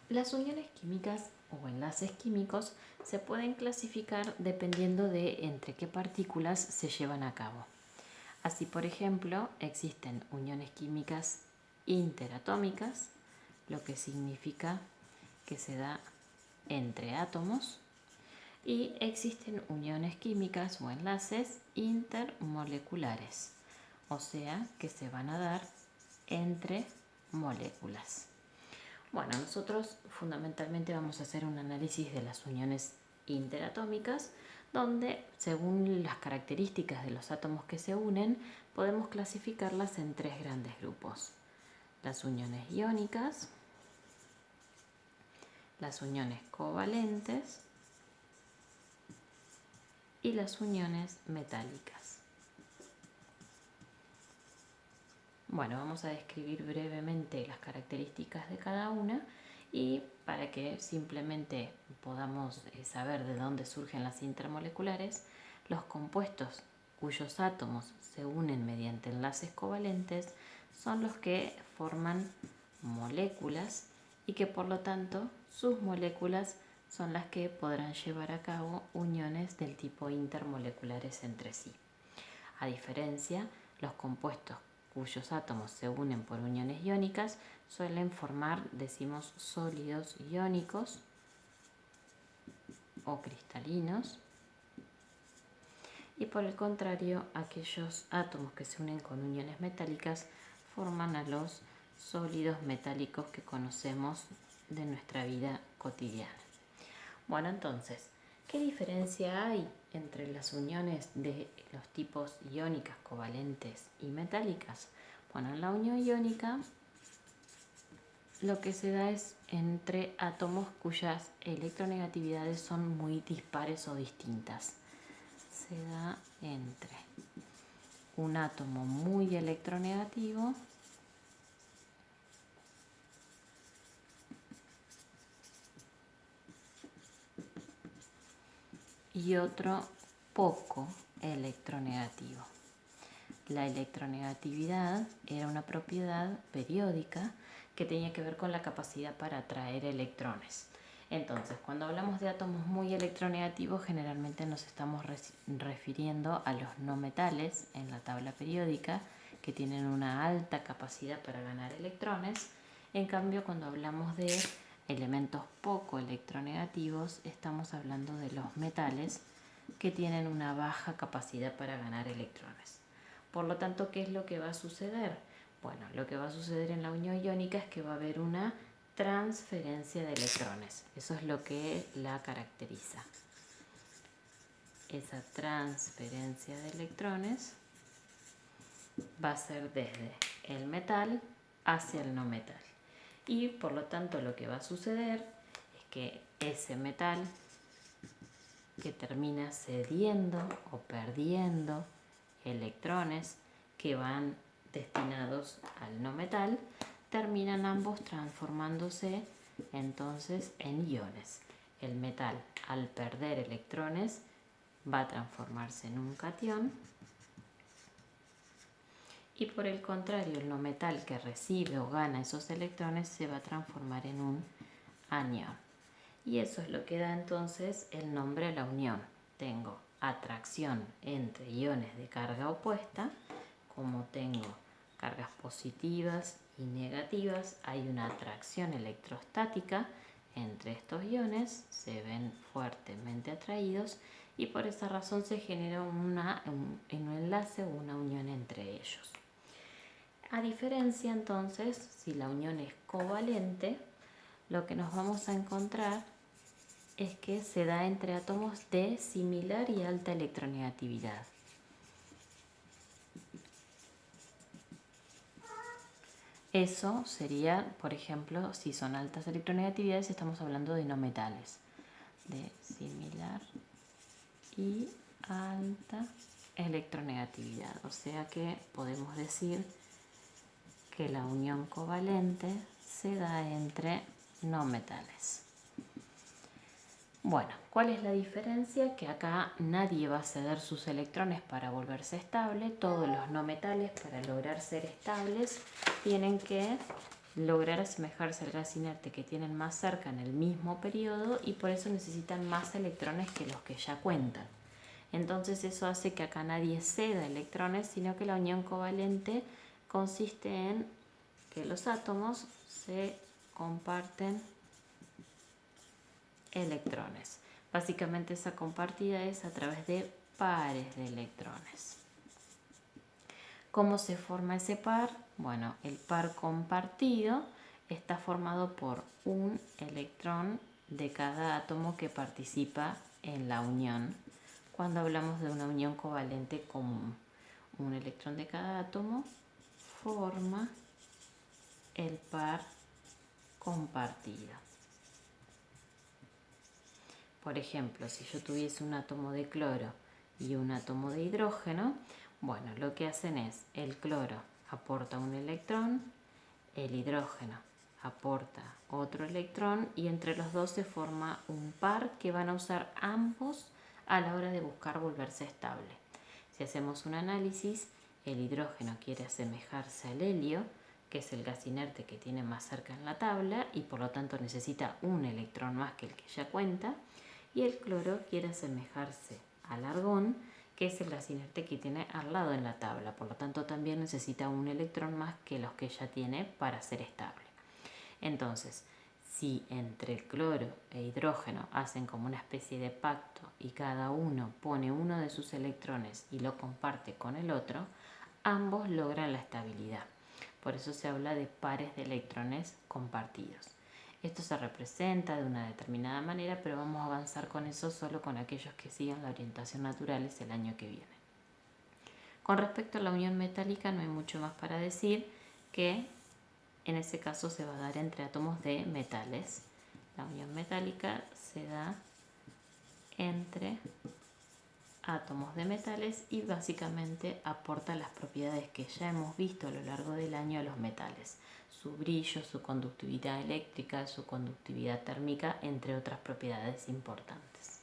Las uniones químicas o enlaces químicos se pueden clasificar dependiendo de entre qué partículas se llevan a cabo. Así, por ejemplo, existen uniones químicas interatómicas, lo que significa que se da entre átomos, y existen uniones químicas o enlaces intermoleculares, o sea, que se van a dar entre moléculas. Bueno, nosotros fundamentalmente vamos a hacer un análisis de las uniones interatómicas, donde según las características de los átomos que se unen, podemos clasificarlas en tres grandes grupos: las uniones iónicas, las uniones covalentes y las uniones metálicas. Bueno, vamos a describir brevemente las características de cada una y para que simplemente podamos saber de dónde surgen las intermoleculares, los compuestos cuyos átomos se unen mediante enlaces covalentes son los que forman moléculas y que por lo tanto sus moléculas son las que podrán llevar a cabo uniones del tipo intermoleculares entre sí. A diferencia, los compuestos cuyos átomos se unen por uniones iónicas suelen formar, decimos, sólidos iónicos o cristalinos, y por el contrario, aquellos átomos que se unen con uniones metálicas forman a los sólidos metálicos que conocemos de nuestra vida cotidiana. Bueno, entonces, ¿qué diferencia hay entre las uniones de los tipos iónicas, covalentes y metálicas? Bueno, en la unión iónica lo que se da es entre átomos cuyas electronegatividades son muy dispares o distintas. Se da entre un átomo muy electronegativo y otro poco electronegativo. La electronegatividad era una propiedad periódica que tenía que ver con la capacidad para atraer electrones. Entonces, cuando hablamos de átomos muy electronegativos, generalmente nos estamos refiriendo a los no metales en la tabla periódica, que tienen una alta capacidad para ganar electrones. En cambio, cuando hablamos de elementos poco electronegativos, estamos hablando de los metales, que tienen una baja capacidad para ganar electrones. Por lo tanto, ¿qué es lo que va a suceder? Bueno, lo que va a suceder en la unión iónica es que va a haber una transferencia de electrones. Eso es lo que la caracteriza. Esa transferencia de electrones va a ser desde el metal hacia el no metal. Y por lo tanto lo que va a suceder es que ese metal que termina cediendo o perdiendo electrones que van destinados al no metal, terminan ambos transformándose entonces en iones. El metal, al perder electrones, va a transformarse en un catión, y por el contrario, el no metal que recibe o gana esos electrones se va a transformar en un anión. Y eso es lo que da entonces el nombre a la unión. Tengo atracción entre iones de carga opuesta. Como tengo cargas positivas y negativas, hay una atracción electrostática entre estos iones, se ven fuertemente atraídos y por esa razón se genera un enlace o una unión entre ellos. A diferencia entonces, si la unión es covalente, lo que nos vamos a encontrar es que se da entre átomos de similar y alta electronegatividad. Eso sería, por ejemplo, si son altas electronegatividades, estamos hablando de no metales, de similar y alta electronegatividad. O sea que podemos decir que la unión covalente se da entre no metales. Bueno, ¿cuál es la diferencia? Que acá nadie va a ceder sus electrones para volverse estable. Todos los no metales, para lograr ser estables, tienen que lograr asemejarse al gas inerte que tienen más cerca en el mismo periodo y por eso necesitan más electrones que los que ya cuentan. Entonces eso hace que acá nadie ceda electrones, sino que la unión covalente consiste en que los átomos se comparten electrones. Básicamente esa compartida es a través de pares de electrones. ¿Cómo se forma ese par? Bueno, el par compartido está formado por un electrón de cada átomo que participa en la unión. Cuando hablamos de una unión covalente común, un electrón de cada átomo forma el par compartido. Por ejemplo, si yo tuviese un átomo de cloro y un átomo de hidrógeno, bueno, lo que hacen es, el cloro aporta un electrón, el hidrógeno aporta otro electrón y entre los dos se forma un par que van a usar ambos a la hora de buscar volverse estable. Si hacemos un análisis, el hidrógeno quiere asemejarse al helio, que es el gas inerte que tiene más cerca en la tabla y por lo tanto necesita un electrón más que el que ya cuenta, y el cloro quiere asemejarse al argón, que es el gas inerte que tiene al lado en la tabla, por lo tanto también necesita un electrón más que los que ya tiene para ser estable. Entonces, si entre cloro e hidrógeno hacen como una especie de pacto y cada uno pone uno de sus electrones y lo comparte con el otro, ambos logran la estabilidad. Por eso se habla de pares de electrones compartidos. Esto se representa de una determinada manera, pero vamos a avanzar con eso solo con aquellos que sigan la orientación naturales el año que viene. Con respecto a la unión metálica no hay mucho más para decir que en ese caso se va a dar entre átomos de metales. La unión metálica se da entre átomos de metales y básicamente aporta las propiedades que ya hemos visto a lo largo del año a los metales. Su brillo, su conductividad eléctrica, su conductividad térmica, entre otras propiedades importantes.